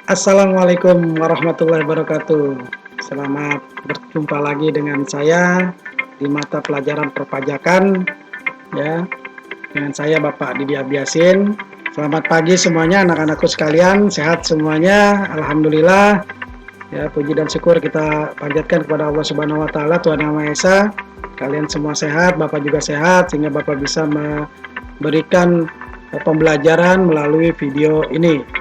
Assalamualaikum warahmatullahi wabarakatuh. Selamat berjumpa lagi dengan saya di mata pelajaran perpajakan, ya. Dengan saya Bapak Didi Abyasin. Selamat pagi semuanya anak-anakku sekalian, sehat semuanya. Alhamdulillah. Ya, puji dan syukur kita panjatkan kepada Allah Subhanahu wa taala, Tuhan Yang Maha Esa. Kalian semua sehat, Bapak juga sehat sehingga Bapak bisa memberikan pembelajaran melalui video ini.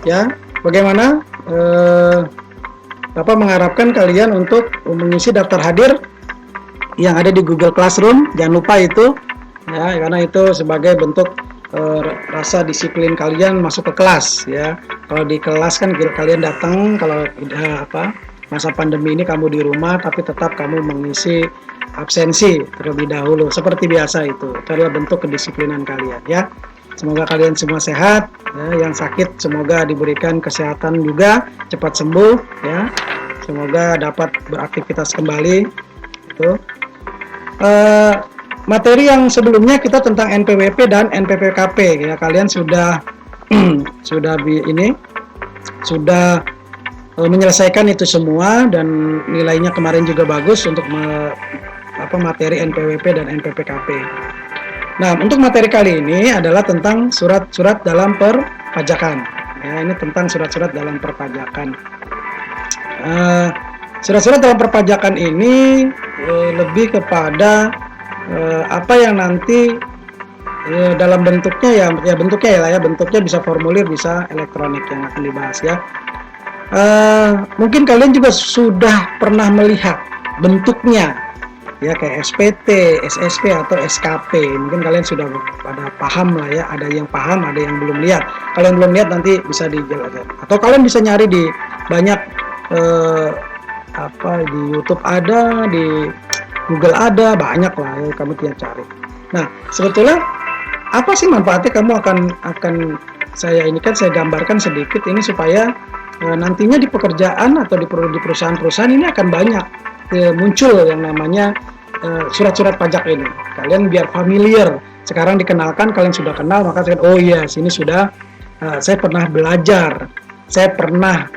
Ya, bagaimana? Bapak mengharapkan kalian untuk mengisi daftar hadir yang ada di Google Classroom. Jangan lupa itu, ya, karena itu sebagai bentuk rasa disiplin kalian masuk ke kelas. Ya, kalau di kelas kan kalian datang, kalau masa pandemi ini kamu di rumah, tapi tetap kamu mengisi absensi terlebih dahulu. Seperti biasa itu adalah bentuk kedisiplinan kalian, ya. Semoga kalian semua sehat, ya. Yang sakit semoga diberikan kesehatan juga, cepat sembuh, ya. Semoga dapat beraktivitas kembali. Itu materi yang sebelumnya kita tentang NPWP dan NPPKP, ya. Kalian sudah menyelesaikan itu semua dan nilainya kemarin juga bagus untuk materi NPWP dan NPPKP. Nah, untuk materi kali ini adalah tentang surat-surat dalam perpajakan. Ya, ini tentang surat-surat dalam perpajakan. Surat-surat dalam perpajakan ini lebih kepada apa yang nanti dalam bentuknya bentuknya bisa formulir, bisa elektronik yang akan dibahas, ya. Mungkin kalian juga sudah pernah melihat bentuknya, ya, kayak SPT, SSP atau SKP. Mungkin kalian sudah pada paham lah, ya. Ada yang paham, ada yang belum lihat. Kalian belum lihat nanti bisa dijelaskan. Atau kalian bisa nyari di banyak di YouTube ada, di Google ada, banyak lah, ya, kamu tinggal cari. Nah, sebetulnya apa sih manfaatnya kamu akan saya gambarkan sedikit ini supaya nantinya di pekerjaan atau di perusahaan-perusahaan ini akan banyak muncul yang namanya surat-surat pajak ini. Kalian biar familiar. Sekarang dikenalkan, kalian sudah kenal, maka oh iya, sini sudah saya pernah belajar. Saya pernah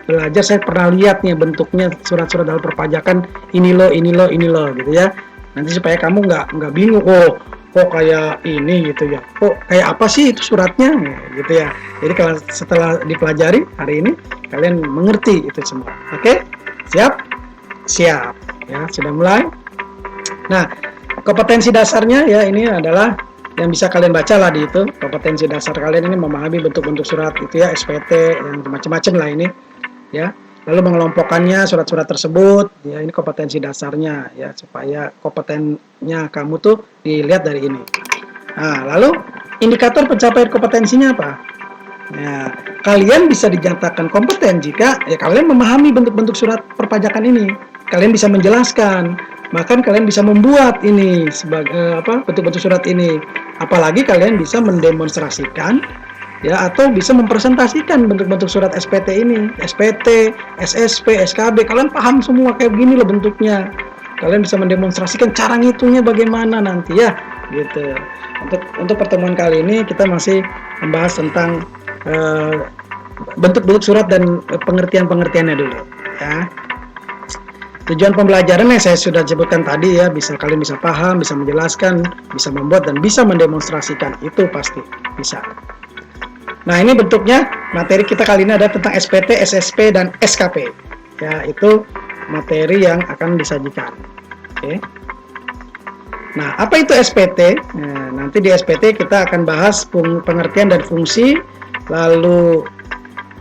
lihat nih bentuknya surat-surat dalam perpajakan, ini loh, gitu, ya. Nanti supaya kamu nggak bingung, kok kayak ini gitu, ya. Kok kayak apa sih itu suratnya, gitu, ya. Jadi kalau setelah dipelajari hari ini, kalian mengerti itu semua. Oke? Siap? Siap. Ya, sudah mulai. Nah, kompetensi dasarnya, ya, ini adalah yang bisa kalian baca lah di itu. Kompetensi dasar kalian ini memahami bentuk-bentuk surat itu, ya, SPT, yang macam-macam lah ini, ya. Lalu mengelompokkannya surat-surat tersebut, ya, ini kompetensi dasarnya, ya, supaya kompetennya kamu tuh dilihat dari ini. Nah, lalu indikator pencapaian kompetensinya apa? Nah, kalian bisa dinyatakan kompeten jika, ya, kalian memahami bentuk-bentuk surat perpajakan ini. Kalian bisa menjelaskan, bahkan kalian bisa membuat ini sebagai bentuk-bentuk surat ini. Apalagi kalian bisa mendemonstrasikan, ya, atau bisa mempresentasikan bentuk-bentuk surat SPT ini, SPT, SSP, SKB. Kalian paham semua kayak begini loh bentuknya. Kalian bisa mendemonstrasikan cara ngitungnya bagaimana nanti, ya, gitu. Untuk pertemuan kali ini kita masih membahas tentang bentuk-bentuk surat dan pengertian-pengertiannya dulu, ya. Tujuan pembelajaran yang saya sudah sebutkan tadi, ya, kalian bisa paham, bisa menjelaskan, bisa membuat dan bisa mendemonstrasikan, itu pasti bisa. Nah, ini bentuknya materi kita kali ini ada tentang SPT, SSP dan SKP. Ya, itu materi yang akan disajikan. Oke. Nah, apa itu SPT? Nah, nanti di SPT kita akan bahas pengertian dan fungsi, lalu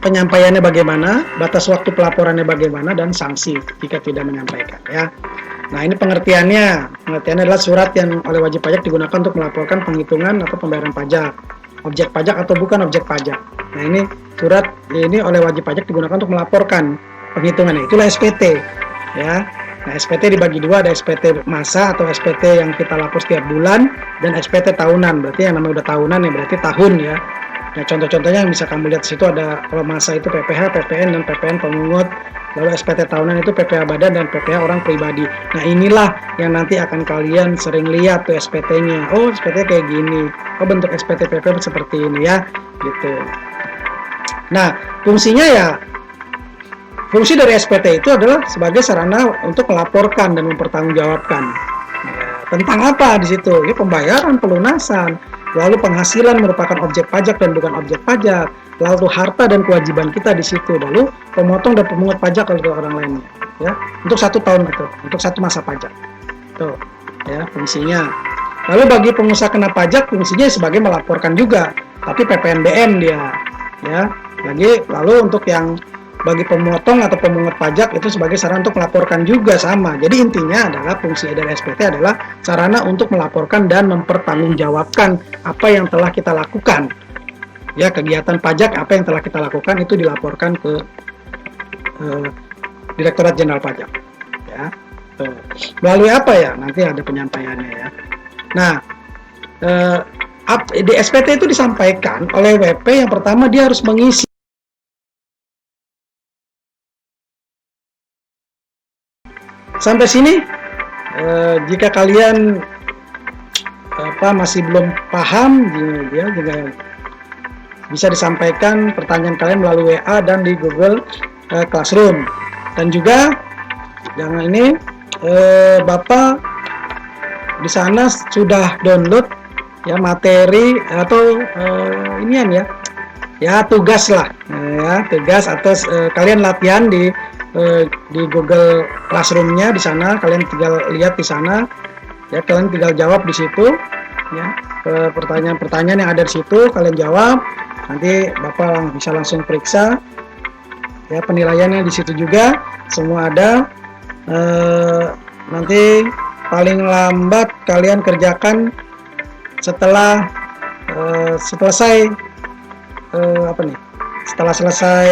penyampaiannya bagaimana, batas waktu pelaporannya bagaimana, dan sanksi jika tidak menyampaikan, ya. Nah, ini pengertiannya. Pengertiannya adalah surat yang oleh wajib pajak digunakan untuk melaporkan penghitungan atau pembayaran pajak, objek pajak atau bukan objek pajak. Nah, ini surat ini oleh wajib pajak digunakan untuk melaporkan penghitungannya. Itulah SPT, ya. Nah, SPT dibagi dua, ada SPT masa atau SPT yang kita lapor setiap bulan, dan SPT tahunan. Berarti yang namanya udah tahunan, ya, berarti tahun, ya. Nah, contoh-contohnya yang bisa kamu lihat di situ ada, kalau masa itu PPH, PPN, dan PPN pemungut. Lalu SPT tahunan itu PPH badan dan PPH orang pribadi. Nah, inilah yang nanti akan kalian sering lihat tuh SPT-nya. Oh, SPT kayak gini. Oh, bentuk SPT PP seperti ini, ya, gitu. Nah, fungsinya ya, fungsi dari SPT itu adalah sebagai sarana untuk melaporkan dan mempertanggungjawabkan. Tentang apa di situ? Ya, pembayaran, pelunasan, lalu penghasilan merupakan objek pajak dan bukan objek pajak, lalu harta dan kewajiban kita di situ, lalu pemotong dan pemungut pajak kalau orang lainnya, ya, untuk 1 tahun itu, untuk 1 masa pajak. Tuh, ya, fungsinya. Lalu bagi pengusaha kena pajak, fungsinya sebagai melaporkan juga, tapi PPNBM dia, ya. Lalu untuk yang bagi pemotong atau pemungut pajak itu sebagai sarana untuk melaporkan juga sama. Jadi intinya adalah fungsi dari SPT adalah sarana untuk melaporkan dan mempertanggungjawabkan apa yang telah kita lakukan. Ya, kegiatan pajak apa yang telah kita lakukan itu dilaporkan ke Direktorat Jenderal Pajak. Ya. Melalui apa ya? Nanti ada penyampaiannya ya. Nah, di SPT itu disampaikan oleh WP yang pertama dia harus mengisi. Sampai sini, jika kalian masih belum paham, ya, juga bisa disampaikan pertanyaan kalian melalui WA dan di Google Classroom. Dan juga jangan ini, Bapak di sana sudah download ya materi atau inian ya tugas lah, ya tugas atau kalian latihan di Google Classroom-nya di sana, kalian tinggal lihat di sana, ya kalian tinggal jawab di situ, ya pertanyaan-pertanyaan yang ada di situ kalian jawab, nanti Bapak bisa langsung periksa, ya penilaiannya di situ juga semua ada. Nanti paling lambat kalian kerjakan setelah selesai setelah selesai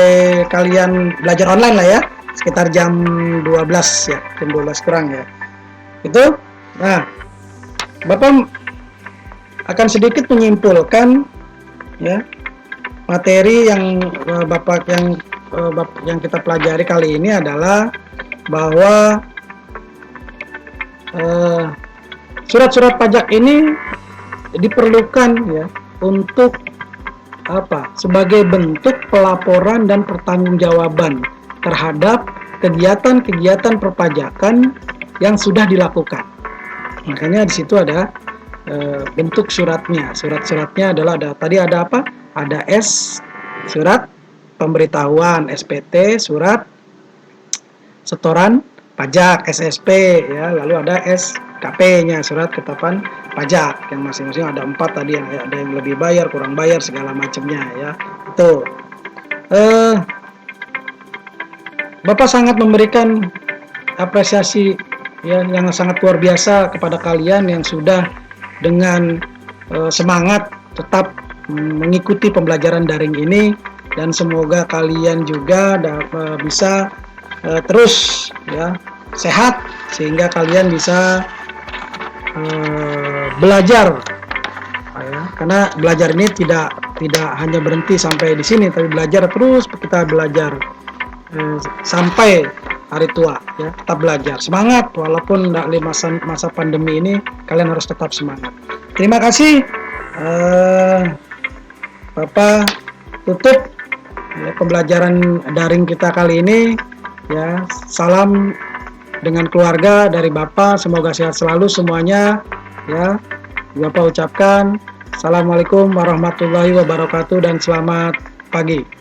kalian belajar online lah ya, sekitar jam 12 ya, jam 12 kurang ya. Itu. Nah, Bapak akan sedikit menyimpulkan ya materi yang yang kita pelajari kali ini adalah bahwa surat-surat pajak ini diperlukan ya untuk apa? Sebagai bentuk pelaporan dan pertanggungjawaban terhadap kegiatan-kegiatan perpajakan yang sudah dilakukan. Makanya di situ ada bentuk suratnya. Surat-suratnya adalah tadi ada apa? Ada S, surat pemberitahuan, SPT, surat setoran pajak, SSP, ya. Lalu ada SKP-nya, surat ketetapan pajak, yang masing-masing ada 4 tadi, ada yang lebih bayar, kurang bayar, segala macamnya ya. Itu. Bapak sangat memberikan apresiasi ya yang sangat luar biasa kepada kalian yang sudah dengan semangat tetap mengikuti pembelajaran daring ini, dan semoga kalian juga bisa terus ya sehat sehingga kalian bisa belajar ya, karena belajar ini tidak hanya berhenti sampai di sini, tapi belajar terus, kita belajar sampai hari tua ya, tetap belajar, semangat walaupun di masa pandemi ini kalian harus tetap semangat. Terima kasih. Bapak tutup ya, pembelajaran daring kita kali ini ya. Salam dengan keluarga dari Bapak, semoga sehat selalu semuanya ya. Bapak ucapkan Assalamualaikum warahmatullahi wabarakatuh dan selamat pagi.